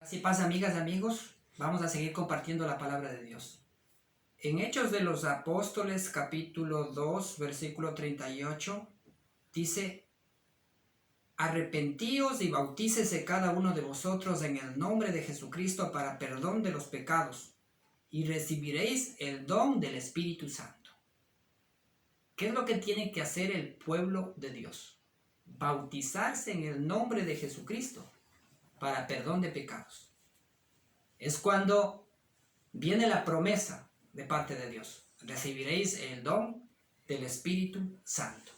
Así pasa, amigas y amigos, vamos a seguir compartiendo la palabra de Dios. En Hechos de los Apóstoles, capítulo 2, versículo 38, dice: Arrepentíos y bautícese cada uno de vosotros en el nombre de Jesucristo para perdón de los pecados, y recibiréis el don del Espíritu Santo. ¿Qué es lo que tiene que hacer el pueblo de Dios? Bautizarse en el nombre de Jesucristo para perdón de pecados. Es cuando viene la promesa de parte de Dios: recibiréis el don del Espíritu Santo.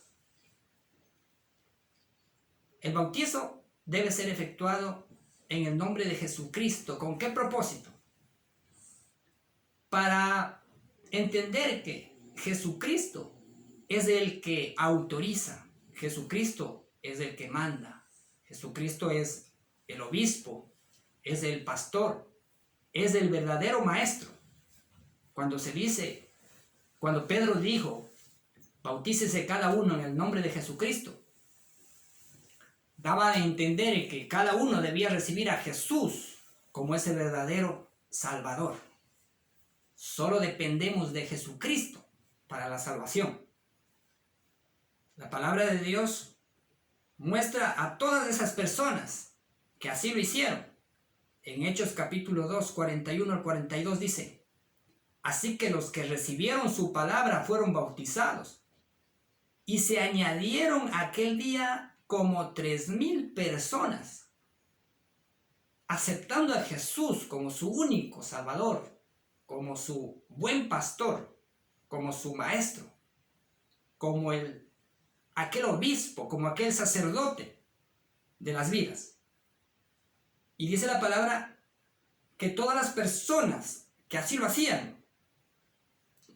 El bautizo debe ser efectuado en el nombre de Jesucristo. ¿Con qué propósito? Para entender que Jesucristo es el que autoriza, Jesucristo es el que manda, Jesucristo es el obispo, es el pastor, es el verdadero maestro. Cuando Pedro dijo: bautícese cada uno en el nombre de Jesucristo, daba a entender que cada uno debía recibir a Jesús como ese verdadero Salvador. Solo dependemos de Jesucristo para la salvación. La palabra de Dios muestra a todas esas personas que así lo hicieron. En Hechos capítulo 2, 41 al 42 dice: Así que los que recibieron su palabra fueron bautizados, y se añadieron aquel día como 3,000 personas, aceptando a Jesús como su único Salvador, como su buen pastor, como su maestro, como aquel obispo, como aquel sacerdote de las vidas. Y dice la palabra que todas las personas que así lo hacían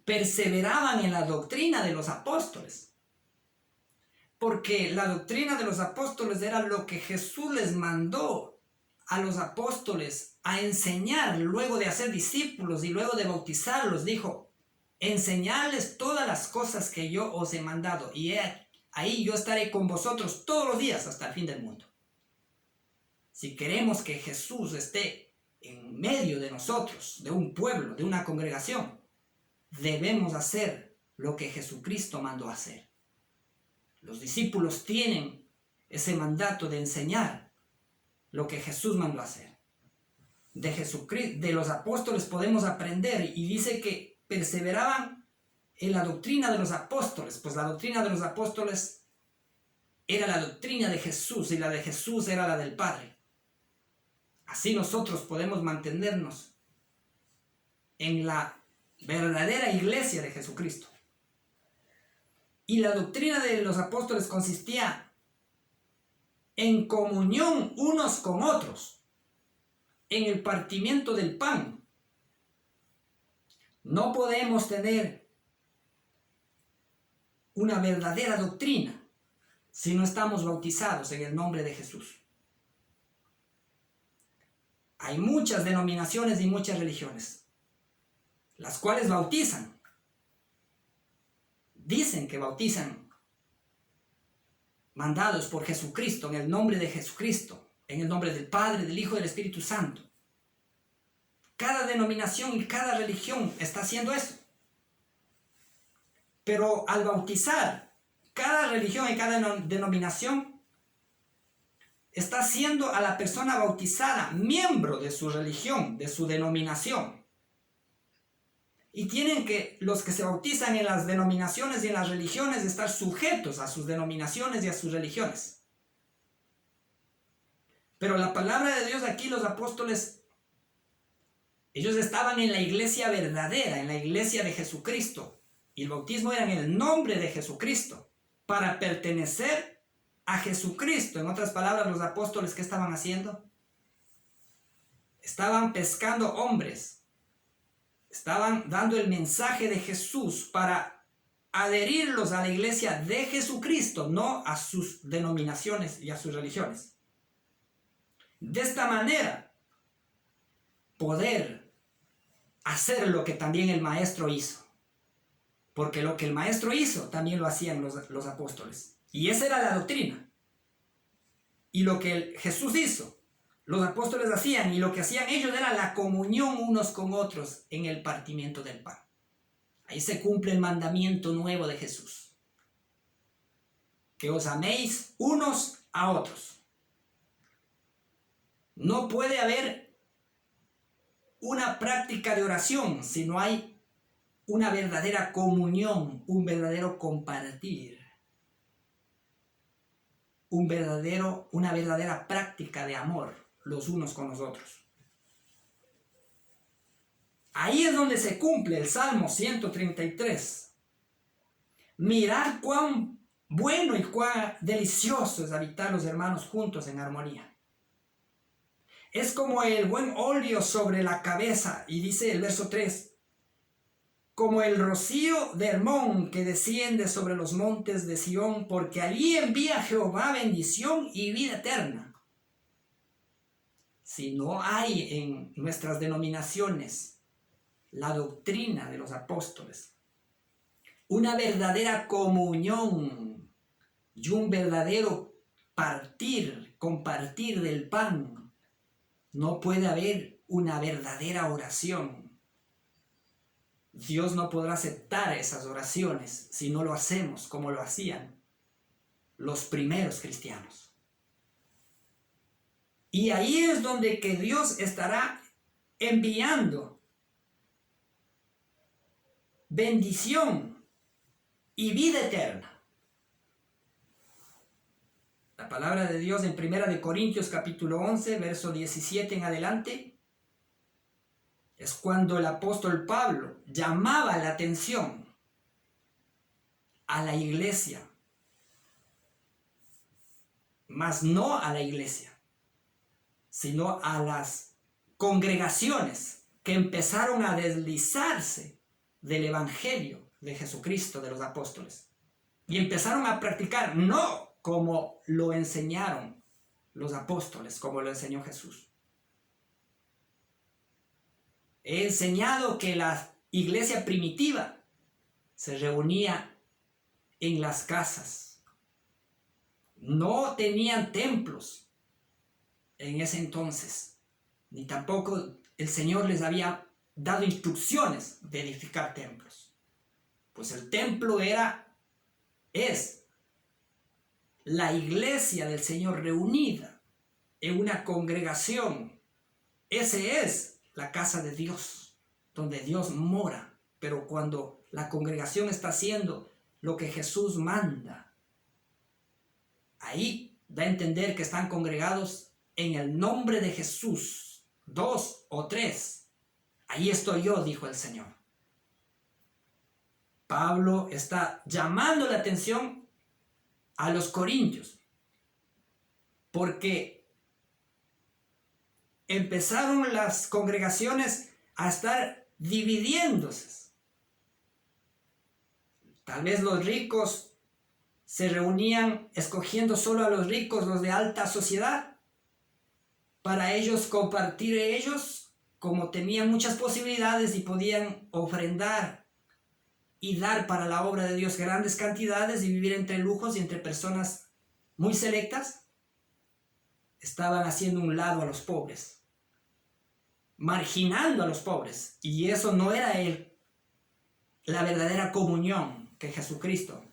perseveraban en la doctrina de los apóstoles, porque la doctrina de los apóstoles era lo que Jesús les mandó a los apóstoles a enseñar luego de hacer discípulos y luego de bautizarlos. Dijo: enseñarles todas las cosas que yo os he mandado, y ahí yo estaré con vosotros todos los días hasta el fin del mundo. Si queremos que Jesús esté en medio de nosotros, de un pueblo, de una congregación, debemos hacer lo que Jesucristo mandó hacer. Los discípulos tienen ese mandato de enseñar lo que Jesús mandó hacer. De Jesucristo, de los apóstoles podemos aprender, y dice que perseveraban en la doctrina de los apóstoles, pues la doctrina de los apóstoles era la doctrina de Jesús, y la de Jesús era la del Padre. Así nosotros podemos mantenernos en la verdadera iglesia de Jesucristo. Y la doctrina de los apóstoles consistía en comunión unos con otros, en el partimiento del pan. No podemos tener una verdadera doctrina si no estamos bautizados en el nombre de Jesús. Hay muchas denominaciones y muchas religiones, las cuales bautizan. Dicen que bautizan mandados por Jesucristo, en el nombre de Jesucristo, en el nombre del Padre, del Hijo y del Espíritu Santo. Cada denominación y cada religión está haciendo eso. Pero al bautizar, cada religión y cada denominación está haciendo a la persona bautizada miembro de su religión, de su denominación. Y tienen que los que se bautizan en las denominaciones y en las religiones estar sujetos a sus denominaciones y a sus religiones. Pero la palabra de Dios aquí, los apóstoles, ellos estaban en la iglesia verdadera, en la iglesia de Jesucristo. Y el bautismo era en el nombre de Jesucristo, para pertenecer a Jesucristo. En otras palabras, los apóstoles, ¿qué estaban haciendo? Estaban pescando hombres. Estaban dando el mensaje de Jesús para adherirlos a la iglesia de Jesucristo, no a sus denominaciones y a sus religiones. De esta manera, poder hacer lo que también el Maestro hizo. Porque lo que el Maestro hizo, también lo hacían los apóstoles. Y esa era la doctrina. Y lo que Jesús hizo, los apóstoles hacían, y lo que hacían ellos era la comunión unos con otros en el partimiento del pan. Ahí se cumple el mandamiento nuevo de Jesús: que os améis unos a otros. No puede haber una práctica de oración si no hay una verdadera comunión, un verdadero compartir, una verdadera práctica de amor los unos con los otros. Ahí es donde se cumple el Salmo 133. Mirad cuán bueno y cuán delicioso es habitar los hermanos juntos en armonía. Es como el buen óleo sobre la cabeza, y dice el verso 3, como el rocío de Hermón que desciende sobre los montes de Sión, porque allí envía Jehová bendición y vida eterna. Si no hay en nuestras denominaciones la doctrina de los apóstoles, una verdadera comunión y un verdadero compartir del pan, no puede haber una verdadera oración. Dios no podrá aceptar esas oraciones si no lo hacemos como lo hacían los primeros cristianos. Y ahí es donde que Dios estará enviando bendición y vida eterna. La palabra de Dios en 1 Corintios capítulo 11, verso 17 en adelante, es cuando el apóstol Pablo llamaba la atención a la iglesia, mas no a la iglesia, sino a las congregaciones que empezaron a deslizarse del evangelio de Jesucristo, de los apóstoles, y empezaron a practicar no como lo enseñaron los apóstoles, como lo enseñó Jesús. He enseñado que la iglesia primitiva se reunía en las casas, no tenían templos en ese entonces, ni tampoco el Señor les había dado instrucciones de edificar templos. Pues el templo es la iglesia del Señor reunida en una congregación. Ese es la casa de Dios, donde Dios mora. Pero cuando la congregación está haciendo lo que Jesús manda, ahí da a entender que están congregados en el nombre de Jesús, 2 o 3. Ahí estoy yo, dijo el Señor. Pablo está llamando la atención a los corintios, porque empezaron las congregaciones a estar dividiéndose. Tal vez los ricos se reunían escogiendo solo a los ricos, los de alta sociedad, para ellos compartir ellos, como tenían muchas posibilidades y podían ofrendar y dar para la obra de Dios grandes cantidades y vivir entre lujos y entre personas muy selectas, estaban haciendo un lado a los pobres, marginando a los pobres, y eso no era la verdadera comunión que Jesucristo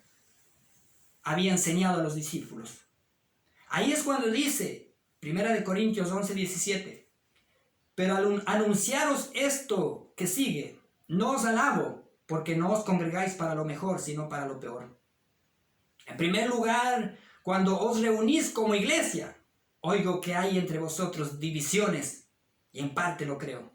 había enseñado a los discípulos. Ahí es cuando dice 1 Corintios 11, 17, pero al anunciaros esto que sigue, no os alabo, porque no os congregáis para lo mejor, sino para lo peor. En primer lugar, cuando os reunís como iglesia, oigo que hay entre vosotros divisiones, y en parte lo creo.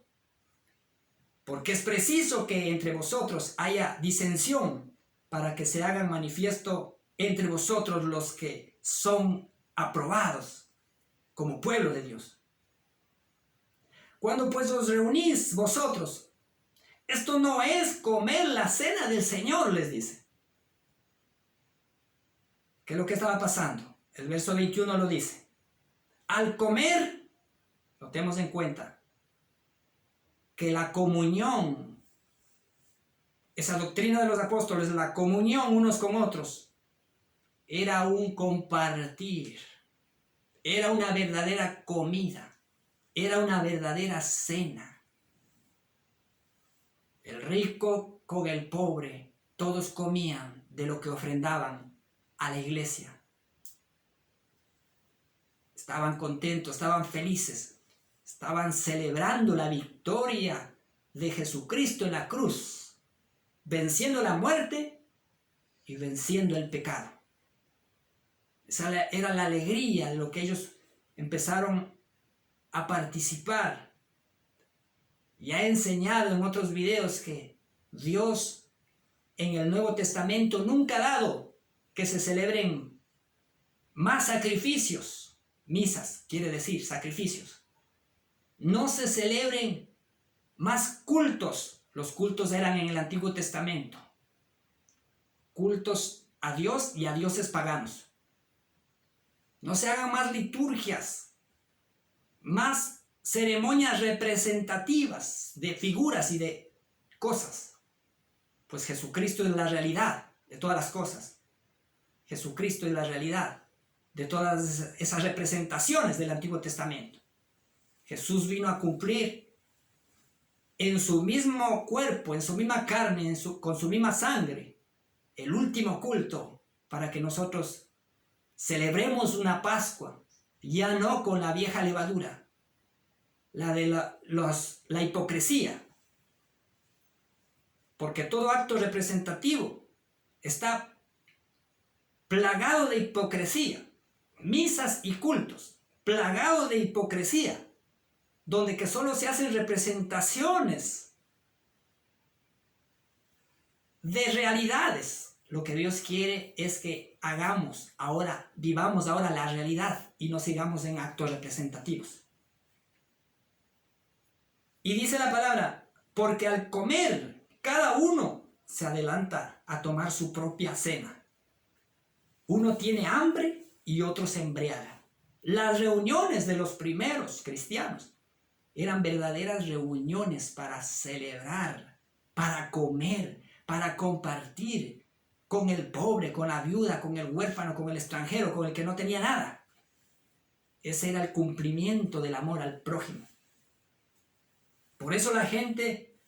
Porque es preciso que entre vosotros haya disensión, para que se hagan manifiesto entre vosotros los que son aprobados como pueblo de Dios. Cuando pues os reunís vosotros, esto no es comer la cena del Señor, les dice. ¿Qué es lo que estaba pasando? El verso 21 lo dice. Al comer, notemos en cuenta que la comunión, esa doctrina de los apóstoles, la comunión unos con otros, era un compartir, era una verdadera comida. Era una verdadera cena. El rico con el pobre, todos comían de lo que ofrendaban a la iglesia. Estaban contentos, estaban felices, estaban celebrando la victoria de Jesucristo en la cruz, venciendo la muerte y venciendo el pecado. Esa era la alegría de lo que ellos empezaron a participar. Ya he enseñado en otros videos que Dios en el Nuevo Testamento nunca ha dado que se celebren más sacrificios, misas, quiere decir sacrificios. No se celebren más cultos. Los cultos eran en el Antiguo Testamento. Cultos a Dios y a dioses paganos. No se hagan más liturgias, más ceremonias representativas de figuras y de cosas. Pues Jesucristo es la realidad de todas las cosas. Jesucristo es la realidad de todas esas representaciones del Antiguo Testamento. Jesús vino a cumplir en su mismo cuerpo, en su misma carne, con su misma sangre, el último culto para que nosotros celebremos una Pascua, ya no con la vieja levadura, la de la hipocresía. Porque todo acto representativo está plagado de hipocresía. Misas y cultos, plagados de hipocresía, donde que solo se hacen representaciones de realidades. Lo que Dios quiere es que vivamos ahora la realidad y no sigamos en actos representativos. Y dice la palabra, porque al comer cada uno se adelanta a tomar su propia cena. Uno tiene hambre y otro se embriaga. Las reuniones de los primeros cristianos eran verdaderas reuniones para celebrar, para comer, para compartir con el pobre, con la viuda, con el huérfano, con el extranjero, con el que no tenía nada. Ese era el cumplimiento del amor al prójimo. Por eso la gente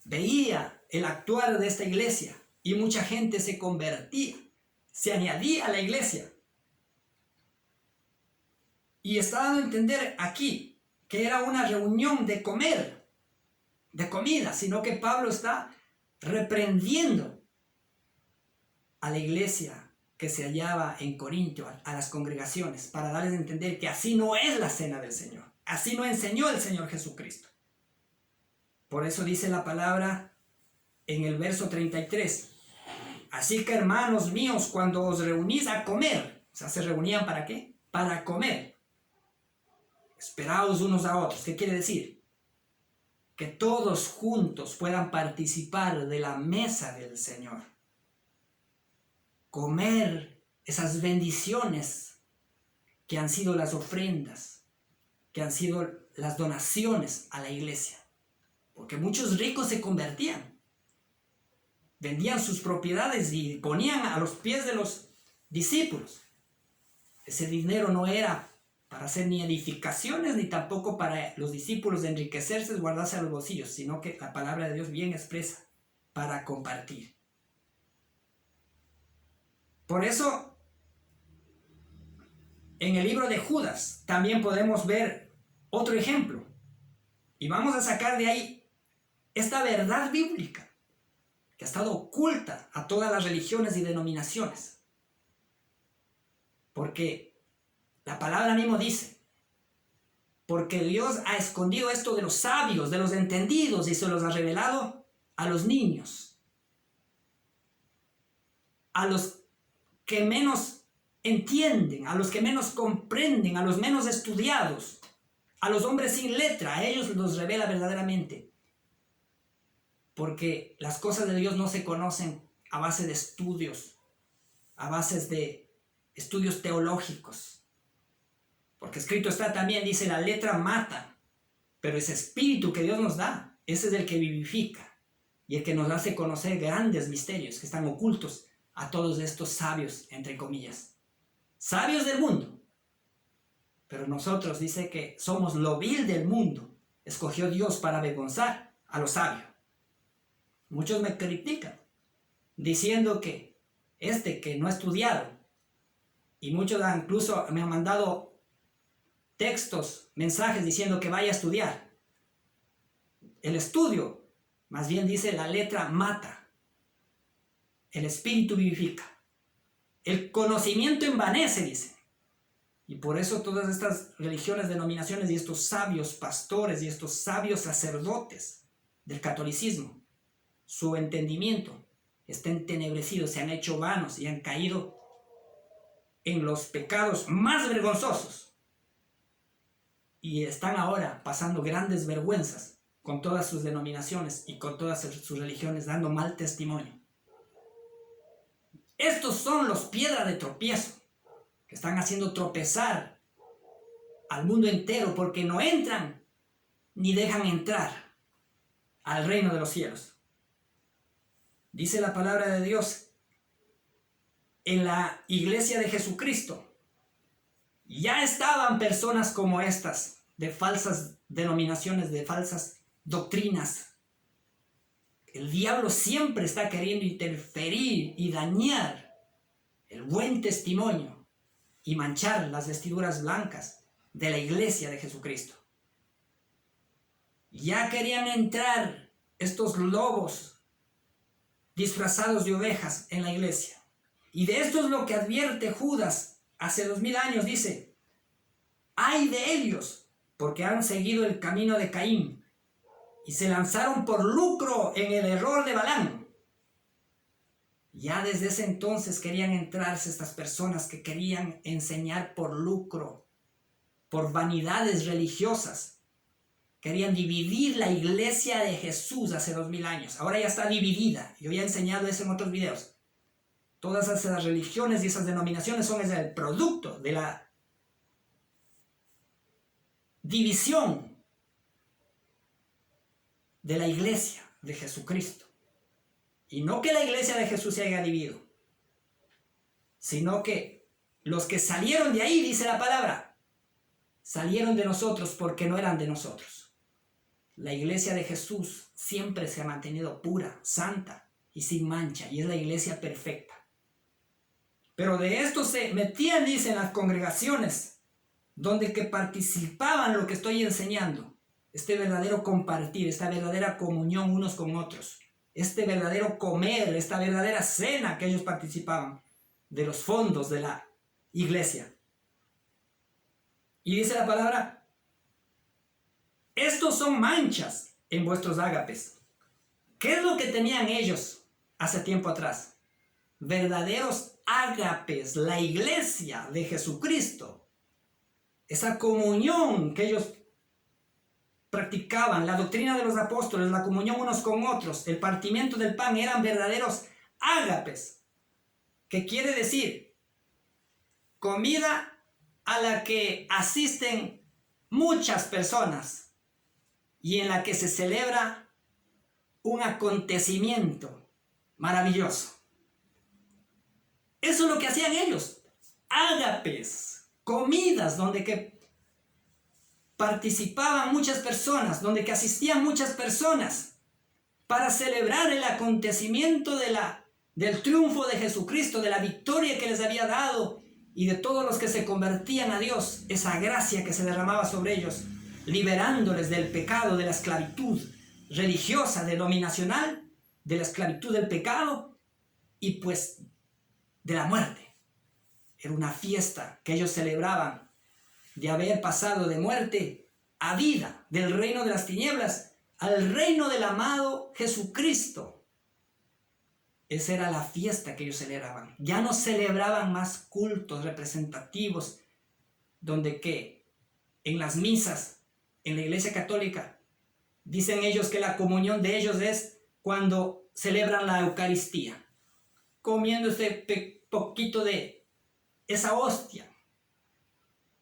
veía el actuar de esta iglesia y mucha gente se convertía, se añadía a la iglesia. Y está dando a entender aquí que era una reunión de comer, de comida, sino que Pablo está reprendiendo a la iglesia que se hallaba en Corinto, a las congregaciones, para darles a entender que así no es la cena del Señor, así no enseñó el Señor Jesucristo. Por eso dice la palabra en el verso 33, así que hermanos míos, cuando os reunís a comer, o sea, ¿se reunían para qué? Para comer. Esperaos unos a otros. ¿Qué quiere decir? Que todos juntos puedan participar de la mesa del Señor. Comer esas bendiciones que han sido las ofrendas, que han sido las donaciones a la iglesia. Porque muchos ricos se convertían. Vendían sus propiedades y ponían a los pies de los discípulos. Ese dinero no era para hacer ni edificaciones, ni tampoco para los discípulos de enriquecerse, guardarse a los bolsillos, sino que la palabra de Dios bien expresa, para compartir. Por eso, en el libro de Judas también podemos ver otro ejemplo. Y vamos a sacar de ahí esta verdad bíblica que ha estado oculta a todas las religiones y denominaciones. Porque la palabra mismo dice, porque Dios ha escondido esto de los sabios, de los entendidos, y se los ha revelado a los niños, a los que menos entienden, a los que menos comprenden, a los menos estudiados, a los hombres sin letra, a ellos los revela verdaderamente. Porque las cosas de Dios no se conocen a base de estudios, a base de estudios teológicos. Porque escrito está también, dice, la letra mata, pero ese espíritu que Dios nos da, ese es el que vivifica y el que nos hace conocer grandes misterios que están ocultos a todos estos sabios, entre comillas. Sabios del mundo. Pero nosotros dice que somos lo vil del mundo. Escogió Dios para avergonzar a los sabios. Muchos me critican diciendo que que no ha estudiado, y muchos incluso me han mandado textos, mensajes diciendo que vaya a estudiar. El estudio, más bien dice, la letra mata, el espíritu vivifica, el conocimiento envanece, dice. Y por eso todas estas religiones, denominaciones y estos sabios pastores y estos sabios sacerdotes del catolicismo, su entendimiento está entenebrecido, se han hecho vanos y han caído en los pecados más vergonzosos. Y están ahora pasando grandes vergüenzas con todas sus denominaciones y con todas sus religiones, dando mal testimonio. Estos son los piedras de tropiezo que están haciendo tropezar al mundo entero, porque no entran ni dejan entrar al reino de los cielos. Dice la palabra de Dios, en la iglesia de Jesucristo ya estaban personas como estas, de falsas denominaciones, de falsas doctrinas. El diablo siempre está queriendo interferir y dañar el buen testimonio y manchar las vestiduras blancas de la iglesia de Jesucristo. Ya querían entrar estos lobos disfrazados de ovejas en la iglesia. Y de esto es lo que advierte Judas hace 2000 años, dice: ¡ay de ellos! Porque han seguido el camino de Caín y se lanzaron por lucro en el error de Balaam. Ya desde ese entonces querían entrarse estas personas que querían enseñar por lucro, por vanidades religiosas. Querían dividir la iglesia de Jesús hace 2000 años. Ahora ya está dividida. Yo ya he enseñado eso en otros videos. Todas esas religiones y esas denominaciones son el producto de la división de la iglesia de Jesucristo. Y no que la iglesia de Jesús se haya dividido, sino que los que salieron de ahí, dice la palabra, salieron de nosotros porque no eran de nosotros. La iglesia de Jesús siempre se ha mantenido pura, santa y sin mancha, y es la iglesia perfecta. Pero de esto se metían, dicen, las congregaciones, donde que participaban lo que estoy enseñando, este verdadero compartir, esta verdadera comunión unos con otros, este verdadero comer, esta verdadera cena que ellos participaban de los fondos de la iglesia. Y dice la palabra: estos son manchas en vuestros ágapes. ¿Qué es lo que tenían ellos hace tiempo atrás? Verdaderos ágapes, la iglesia de Jesucristo. Esa comunión que ellos practicaban, la doctrina de los apóstoles, la comunión unos con otros, el partimiento del pan, eran verdaderos ágapes. ¿Qué quiere decir? Comida a la que asisten muchas personas y en la que se celebra un acontecimiento maravilloso. Eso es lo que hacían ellos. Ágapes, comidas donde que participaban muchas personas, donde que asistían muchas personas para celebrar el acontecimiento del triunfo de Jesucristo, de la victoria que les había dado y de todos los que se convertían a Dios, esa gracia que se derramaba sobre ellos, liberándoles del pecado, de la esclavitud religiosa, denominacional, de la esclavitud del pecado y pues de la muerte. Era una fiesta que ellos celebraban de haber pasado de muerte a vida, del reino de las tinieblas al reino del amado Jesucristo. Esa era la fiesta que ellos celebraban. Ya no celebraban más cultos representativos donde que en las misas, en la iglesia católica, dicen ellos que la comunión de ellos es cuando celebran la Eucaristía, comiendo ese poquito de esa hostia.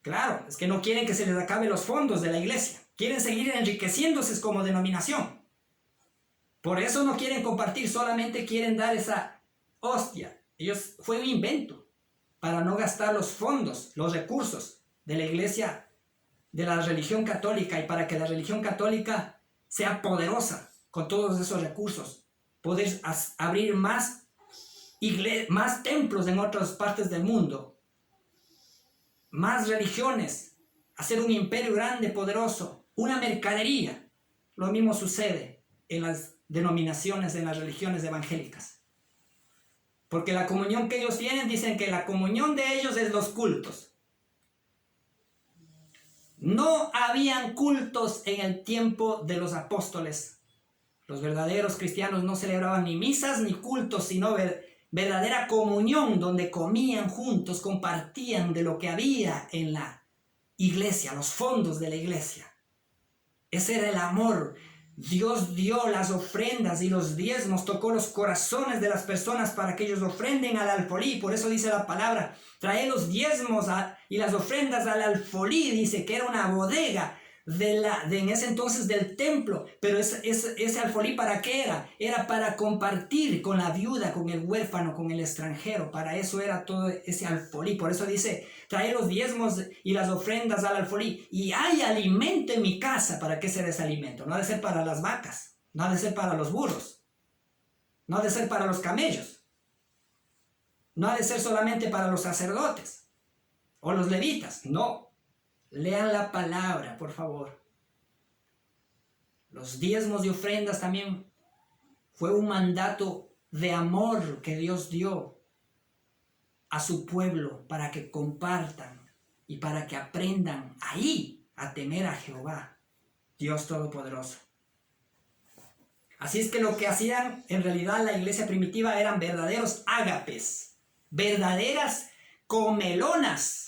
Claro, es que no quieren que se les acabe los fondos de la iglesia. Quieren seguir enriqueciéndose como denominación. Por eso no quieren compartir, solamente quieren dar esa hostia. Fue un invento para no gastar los fondos, los recursos de la iglesia, de la religión católica, y para que la religión católica sea poderosa con todos esos recursos, poder abrir más templos en otras partes del mundo, más religiones, hacer un imperio grande, poderoso, una mercadería. Lo mismo sucede en las denominaciones, en las religiones evangélicas. Porque la comunión que ellos tienen, dicen que la comunión de ellos es los cultos. No habían cultos en el tiempo de los apóstoles. Los verdaderos cristianos no celebraban ni misas ni cultos, sino verdadera comunión, donde comían juntos, compartían de lo que había en la iglesia, los fondos de la iglesia. Ese era el amor. Dios dio las ofrendas y los diezmos, tocó los corazones de las personas para que ellos ofrenden al alfolí. Por eso dice la palabra, trae los diezmos y las ofrendas al alfolí. Dice que era una bodega en ese entonces del templo. Pero ese alfolí, ¿para qué era? Era para compartir con la viuda, con el huérfano, con el extranjero. Para eso era todo ese alfolí. Por eso dice, trae los diezmos y las ofrendas al alfolí. Y hay alimento en mi casa. ¿Para qué será ese alimento? No ha de ser para las vacas, no ha de ser para los burros, no ha de ser para los camellos, no ha de ser solamente para los sacerdotes o los levitas. No. Lean la palabra, por favor. Los diezmos y ofrendas también fue un mandato de amor que Dios dio a su pueblo para que compartan y para que aprendan ahí a temer a Jehová, Dios Todopoderoso. Así es que lo que hacían en realidad la iglesia primitiva eran verdaderos ágapes, verdaderas comelonas,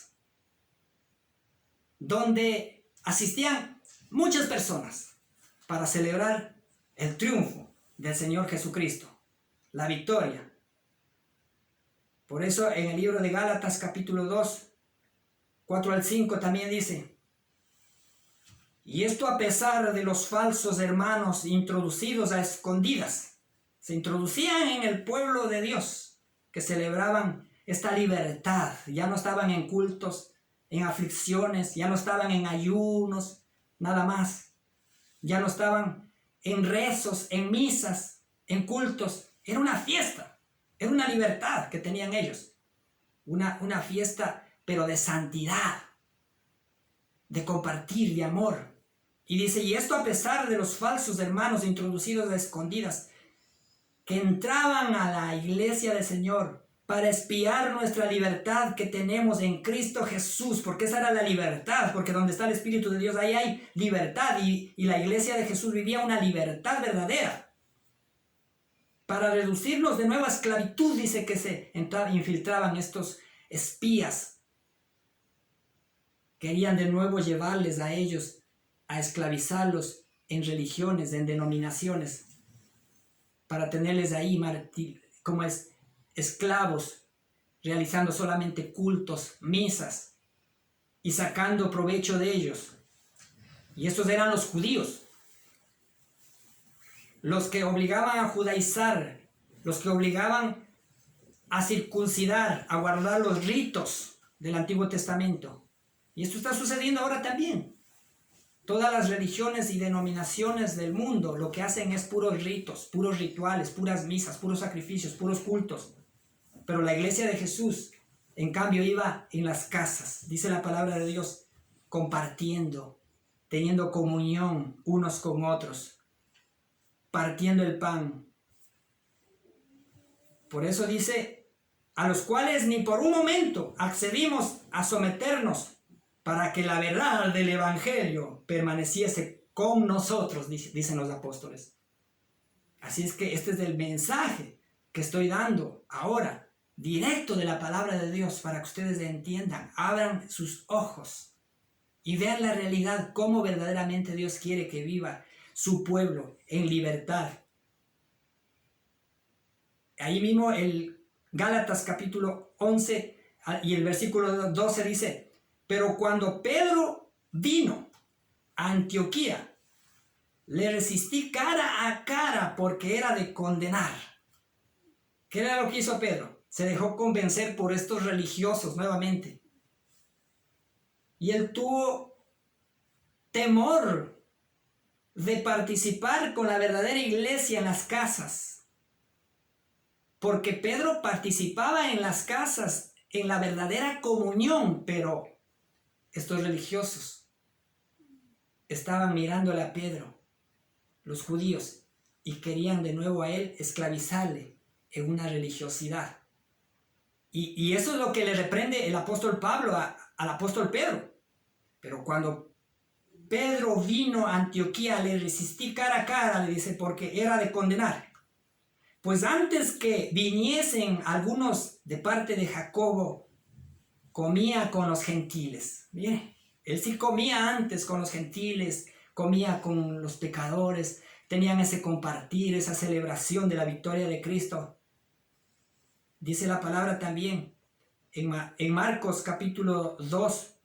donde asistían muchas personas para celebrar el triunfo del Señor Jesucristo, la victoria. Por eso en el libro de Gálatas capítulo 2, 4 al 5 también dice, y esto a pesar de los falsos hermanos introducidos a escondidas, se introducían en el pueblo de Dios, que celebraban esta libertad, ya no estaban en cultos, en aflicciones, ya no estaban en ayunos, nada más. Ya no estaban en rezos, en misas, en cultos. Era una fiesta, era una libertad que tenían ellos. Una fiesta, pero de santidad, de compartir, de amor. Y dice, y esto a pesar de los falsos hermanos introducidos a escondidas, que entraban a la iglesia del Señor para espiar nuestra libertad que tenemos en Cristo Jesús, porque esa era la libertad, porque donde está el Espíritu de Dios, ahí hay libertad, y la iglesia de Jesús vivía una libertad verdadera. Para reducirlos de nuevo a esclavitud, dice que se infiltraban estos espías, querían de nuevo llevarles a ellos, a esclavizarlos en religiones, en denominaciones, para tenerles ahí como esclavos, realizando solamente cultos, misas, y sacando provecho de ellos. Y estos eran los judíos, los que obligaban a judaizar, los que obligaban a circuncidar, a guardar los ritos del Antiguo Testamento. Y esto está sucediendo ahora también. Todas las religiones y denominaciones del mundo lo que hacen es puros ritos, puros rituales, puras misas, puros sacrificios, puros cultos. Pero la iglesia de Jesús, en cambio, iba en las casas, dice la palabra de Dios, compartiendo, teniendo comunión unos con otros, partiendo el pan. Por eso dice, a los cuales ni por un momento accedimos a someternos, para que la verdad del Evangelio permaneciese con nosotros, dicen los apóstoles. Así es que este es el mensaje que estoy dando ahora, directo de la palabra de Dios, para que ustedes entiendan, abran sus ojos y vean la realidad, cómo verdaderamente Dios quiere que viva su pueblo en libertad. Ahí mismo el Gálatas capítulo 11 y el versículo 12 dice, pero cuando Pedro vino a Antioquía, le resistí cara a cara porque era de condenar. ¿Qué era lo que hizo Pedro? Se dejó convencer por estos religiosos nuevamente. Y él tuvo temor de participar con la verdadera iglesia en las casas. Porque Pedro participaba en las casas, en la verdadera comunión, pero estos religiosos estaban mirándole a Pedro, los judíos, y querían de nuevo a él esclavizarle en una religiosidad. Y eso es lo que le reprende el apóstol Pablo al apóstol Pedro. Pero cuando Pedro vino a Antioquía, le resistí cara a cara, le dice, porque era de condenar. Pues antes que viniesen algunos de parte de Jacobo, comía con los gentiles. Mire, él sí comía antes con los gentiles, comía con los pecadores, tenían ese compartir, esa celebración de la victoria de Cristo. Dice la palabra también en Marcos capítulo 2,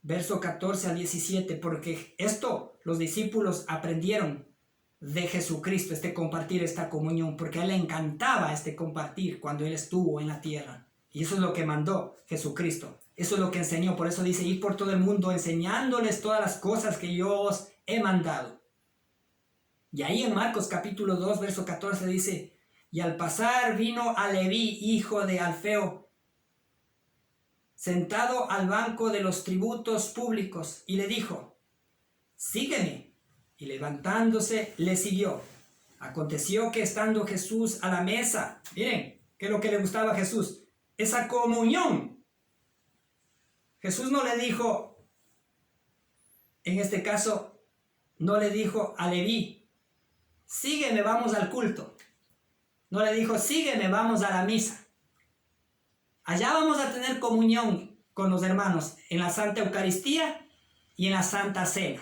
verso 14 al 17, porque esto los discípulos aprendieron de Jesucristo, este compartir, esta comunión, porque a él le encantaba este compartir cuando él estuvo en la tierra. Y eso es lo que mandó Jesucristo. Eso es lo que enseñó. Por eso dice, ir por todo el mundo enseñándoles todas las cosas que yo os he mandado. Y ahí en Marcos capítulo 2, verso 14 dice, y al pasar vino a Leví, hijo de Alfeo, sentado al banco de los tributos públicos, y le dijo, sígueme. Y levantándose, le siguió. Aconteció que estando Jesús a la mesa, miren, ¿qué es lo que le gustaba a Jesús? Esa comunión. Jesús no le dijo, en este caso, no le dijo a Leví, sígueme, vamos al culto. No le dijo, sígueme, vamos a la misa. Allá vamos a tener comunión con los hermanos en la Santa Eucaristía y en la Santa Cena.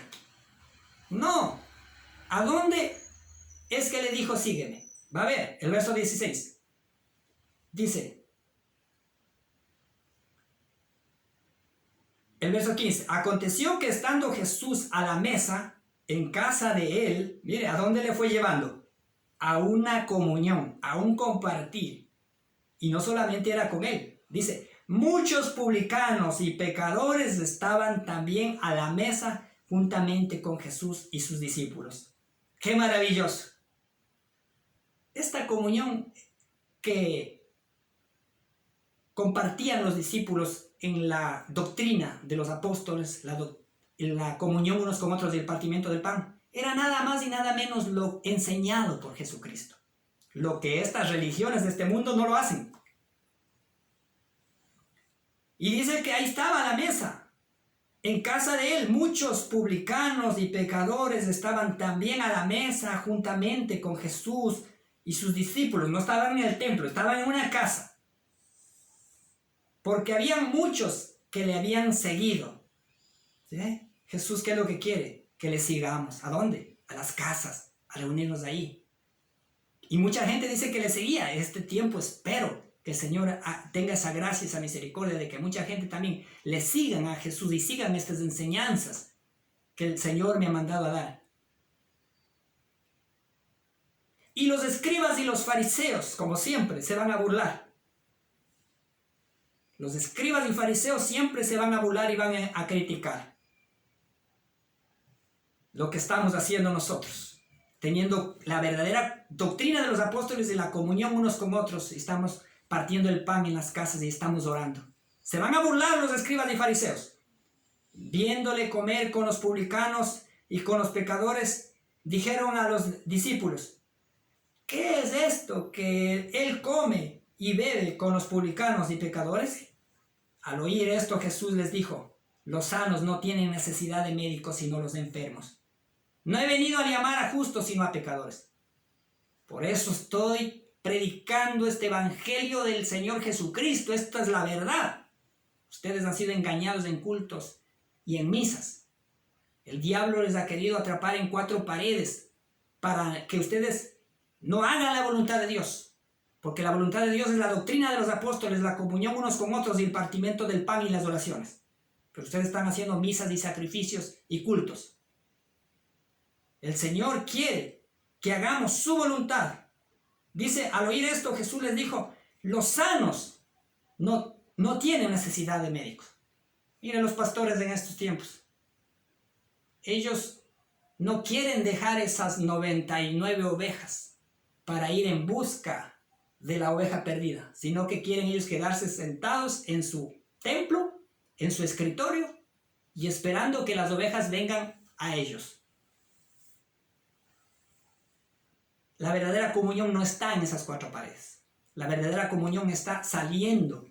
No. ¿A dónde es que le dijo sígueme? Va a ver, el verso 16. Dice, el verso 15, aconteció que estando Jesús a la mesa en casa de él, mire, ¿a dónde le fue llevando? A una comunión, a un compartir. Y no solamente era con él, dice, muchos publicanos y pecadores estaban también a la mesa juntamente con Jesús y sus discípulos. ¡Qué maravilloso! Esta comunión que compartían los discípulos en la doctrina de los apóstoles, en la comunión unos con otros y el partimiento del pan, era nada más y nada menos lo enseñado por Jesucristo. Lo que estas religiones de este mundo no lo hacen. Y dice que ahí estaba la mesa. En casa de él muchos publicanos y pecadores estaban también a la mesa juntamente con Jesús y sus discípulos. No estaban en el templo, estaban en una casa. Porque había muchos que le habían seguido. ¿Sí? Jesús, ¿qué es lo que quiere? Que le sigamos. ¿A dónde? A las casas, a reunirnos ahí. Y mucha gente dice que le seguía. Este tiempo espero que el Señor tenga esa gracia, esa misericordia de que mucha gente también le sigan a Jesús y sigan estas enseñanzas que el Señor me ha mandado a dar. Y los escribas y los fariseos, como siempre, se van a burlar. Los escribas y fariseos siempre se van a burlar y van a criticar lo que estamos haciendo nosotros, teniendo la verdadera doctrina de los apóstoles de la comunión unos con otros, y estamos partiendo el pan en las casas y estamos orando. Se van a burlar los escribas y fariseos. Viéndole comer con los publicanos y con los pecadores, dijeron a los discípulos, ¿qué es esto que él come y bebe con los publicanos y pecadores? Al oír esto, Jesús les dijo, los sanos no tienen necesidad de médicos sino los enfermos. No he venido a llamar a justos sino a pecadores. Por eso estoy predicando este evangelio del Señor Jesucristo. Esta es la verdad. Ustedes han sido engañados en cultos y en misas. El diablo les ha querido atrapar en 4 paredes para que ustedes no hagan la voluntad de Dios. Porque la voluntad de Dios es la doctrina de los apóstoles, la comunión unos con otros y el partimiento del pan y las oraciones. Pero ustedes están haciendo misas y sacrificios y cultos. El Señor quiere que hagamos su voluntad. Dice, al oír esto, Jesús les dijo, los sanos no tienen necesidad de médicos. Miren los pastores en estos tiempos. Ellos no quieren dejar esas 99 ovejas para ir en busca de la oveja perdida, sino que quieren ellos quedarse sentados en su templo, en su escritorio, y esperando que las ovejas vengan a ellos. La verdadera comunión no está en esas 4 paredes. La verdadera comunión está saliendo,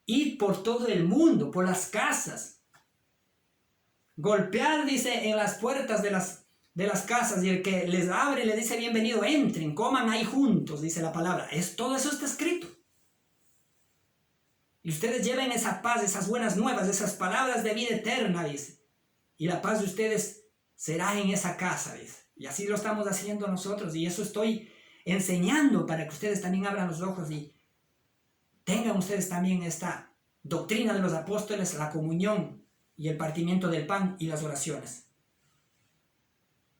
ir por todo el mundo, por las casas. Golpear, dice, en las puertas de las casas, y el que les abre le dice bienvenido, entren, coman ahí juntos, dice la palabra. Todo eso está escrito. Y ustedes lleven esa paz, esas buenas nuevas, esas palabras de vida eterna, dice. Y la paz de ustedes será en esa casa, dice. Y así lo estamos haciendo nosotros. Y eso estoy enseñando para que ustedes también abran los ojos y tengan ustedes también esta doctrina de los apóstoles, la comunión y el partimiento del pan y las oraciones.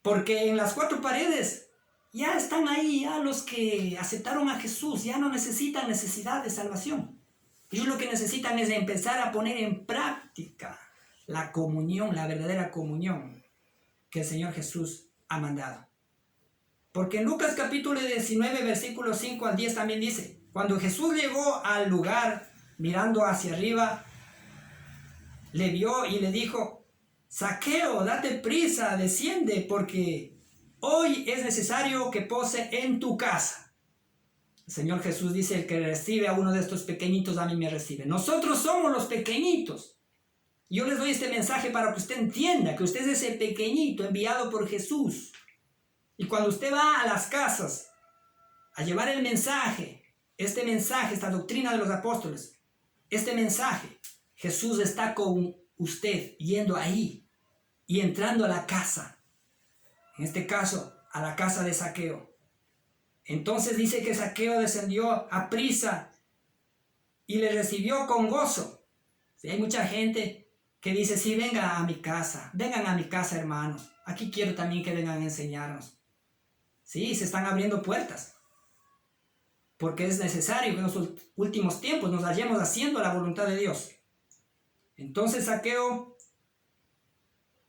Porque en las 4 paredes ya están ahí, ya los que aceptaron a Jesús, ya no necesitan necesidad de salvación. Ellos lo que necesitan es empezar a poner en práctica la comunión, la verdadera comunión que el Señor Jesús ha mandado. Porque en Lucas capítulo 19, versículos 5 al 10 también dice, cuando Jesús llegó al lugar, mirando hacia arriba, le vio y le dijo, Zaqueo, date prisa, desciende, porque hoy es necesario que pose en tu casa. El Señor Jesús dice, el que recibe a uno de estos pequeñitos, a mí me recibe. Nosotros somos los pequeñitos. Yo les doy este mensaje para que usted entienda que usted es ese pequeñito enviado por Jesús. Y cuando usted va a las casas a llevar el mensaje, este mensaje, esta doctrina de los apóstoles, este mensaje, Jesús está con usted yendo ahí y entrando a la casa. En este caso, a la casa de Zaqueo. Entonces dice que Zaqueo descendió a prisa y le recibió con gozo. Si hay mucha gente que dice, sí, vengan a mi casa, hermanos. Aquí quiero también que vengan a enseñarnos. Sí, se están abriendo puertas. Porque es necesario que en los últimos tiempos nos hallemos haciendo la voluntad de Dios. Entonces Zaqueo